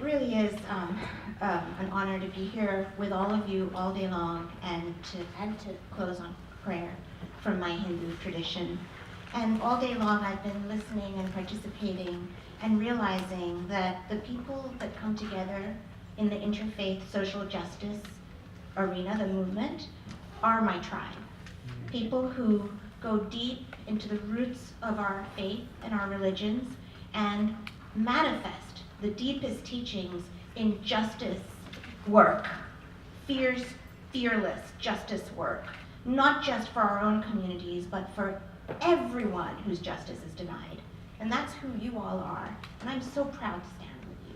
it really is an honor to be here with all of you all day long and to close on prayer from my Hindu tradition. And all day long I've been listening and participating and realizing that the people that come together in the interfaith social justice arena, the movement, are my tribe. People who go deep into the roots of our faith and our religions and manifest the deepest teachings in justice work, fearless justice work, not just for our own communities, but for everyone whose justice is denied. And that's who you all are, and I'm so proud to stand with you.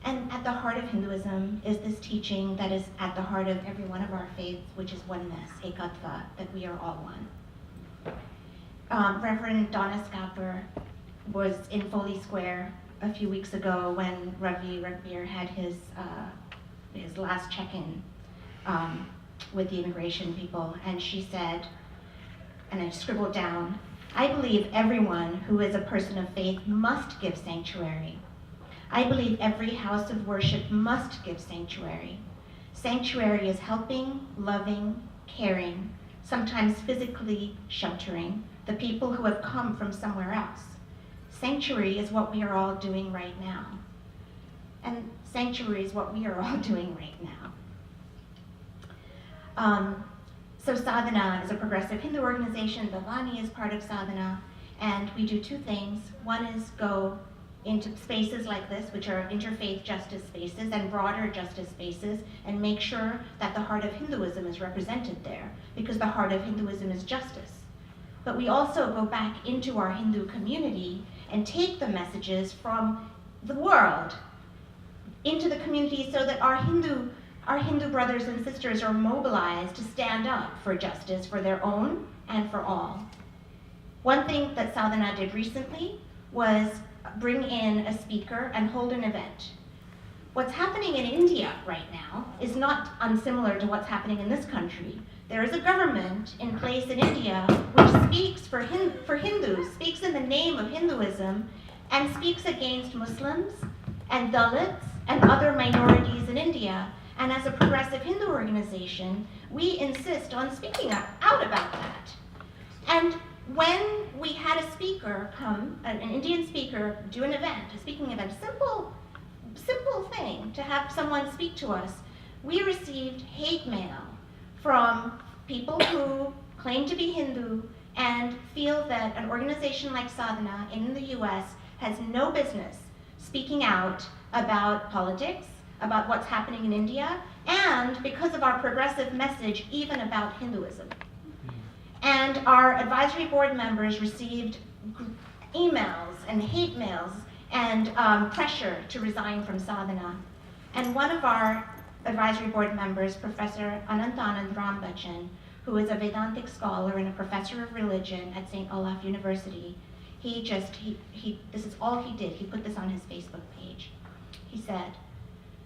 And at the heart of Hinduism is this teaching that is at the heart of every one of our faiths, which is oneness, ekatva, that we are all one. Reverend Donna Scapper was in Foley Square a few weeks ago when Ravi Ragbir had his last check-in with the immigration people, and she said, and I scribbled down, "I believe everyone who is a person of faith must give sanctuary. I believe every house of worship must give sanctuary. Sanctuary is helping, loving, caring, sometimes physically sheltering the people who have come from somewhere else. Sanctuary is what we are all doing right now. And sanctuary is what we are all doing right now." So Sadhana is a progressive Hindu organization. Bhavani is part of Sadhana, and we do two things. One is go into spaces like this, which are interfaith justice spaces and broader justice spaces, and make sure that the heart of Hinduism is represented there, because the heart of Hinduism is justice. But we also go back into our Hindu community and take the messages from the world into the community so that our Hindu brothers and sisters are mobilized to stand up for justice for their own and for all. One thing that Sadhana did recently was bring in a speaker and hold an event. What's happening in India right now is not unsimilar to what's happening in this country. There is a government in place in India which speaks for Hindus, speaks in the name of Hinduism, and speaks against Muslims and Dalits and other minorities in India. And as a progressive Hindu organization, we insist on speaking out about that. And when we had a speaker come, an Indian speaker, do an event, a speaking event, simple thing to have someone speak to us, we received hate mail from people who claim to be Hindu and feel that an organization like Sadhana in the US has no business speaking out about politics, about what's happening in India, and because of our progressive message, even about Hinduism. And our advisory board members received emails and hate mails and pressure to resign from Sadhana. And one of our advisory board members, Professor Anantanand Rambachan, who is a Vedantic scholar and a professor of religion at St. Olaf University, this is all he did. He put this on his Facebook page. He said,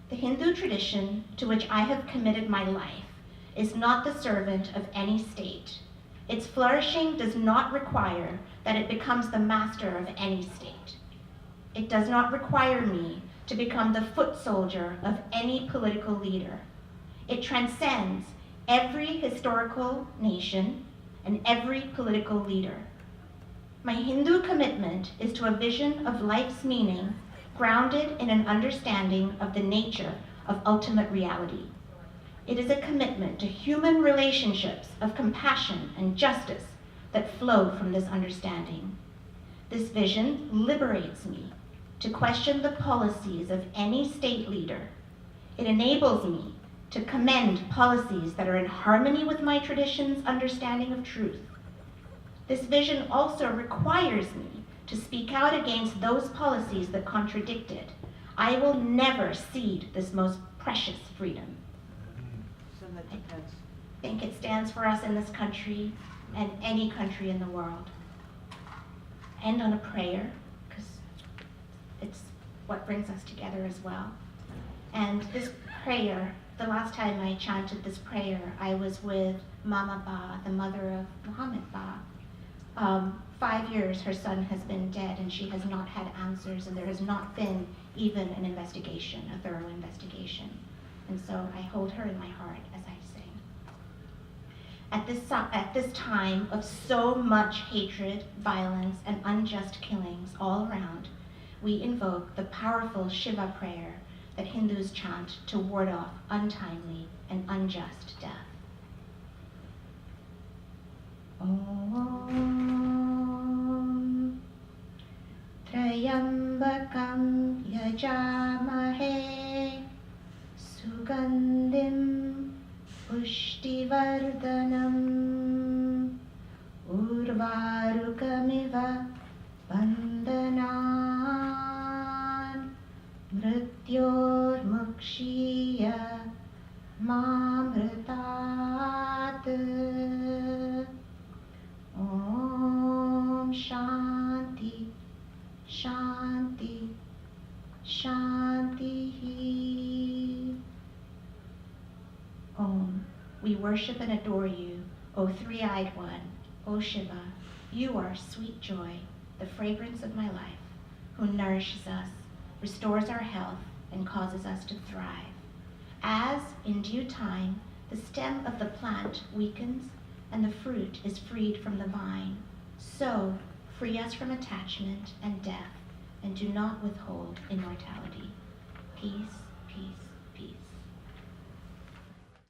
"The Hindu tradition to which I have committed my life is not the servant of any state. Its flourishing does not require that it becomes the master of any state. It does not require me to become the foot soldier of any political leader. It transcends every historical nation and every political leader. My Hindu commitment is to a vision of life's meaning grounded in an understanding of the nature of ultimate reality. It is a commitment to human relationships of compassion and justice that flow from this understanding. This vision liberates me to question the policies of any state leader. It enables me to commend policies that are in harmony with my tradition's understanding of truth. This vision also requires me to speak out against those policies that contradict it. I will never cede this most precious freedom." I think it stands for us in this country and any country in the world. End on a prayer, because it's what brings us together as well. And this prayer, the last time I chanted this prayer, I was with Mama Ba, the mother of Muhammad Ba. 5 years her son has been dead and she has not had answers, and there has not been even an investigation, a thorough investigation. And so I hold her in my heart as I sing. At this time of so much hatred, violence, and unjust killings all around, we invoke the powerful Shiva prayer that Hindus chant to ward off untimely and unjust death. Om Trayambakam Yajamahe Sugandhim Pushtivardhanam Urvarukamiva Bandhanan Mrityormukshiya Mamritat. Om Shanti, Shanti, Shanti. Om, we worship and adore you, O three-eyed one, O Shiva. You are sweet joy, the fragrance of my life, who nourishes us, restores our health, and causes us to thrive. As, in due time, the stem of the plant weakens and the fruit is freed from the vine, so free us from attachment and death, and do not withhold immortality. Peace, peace, peace.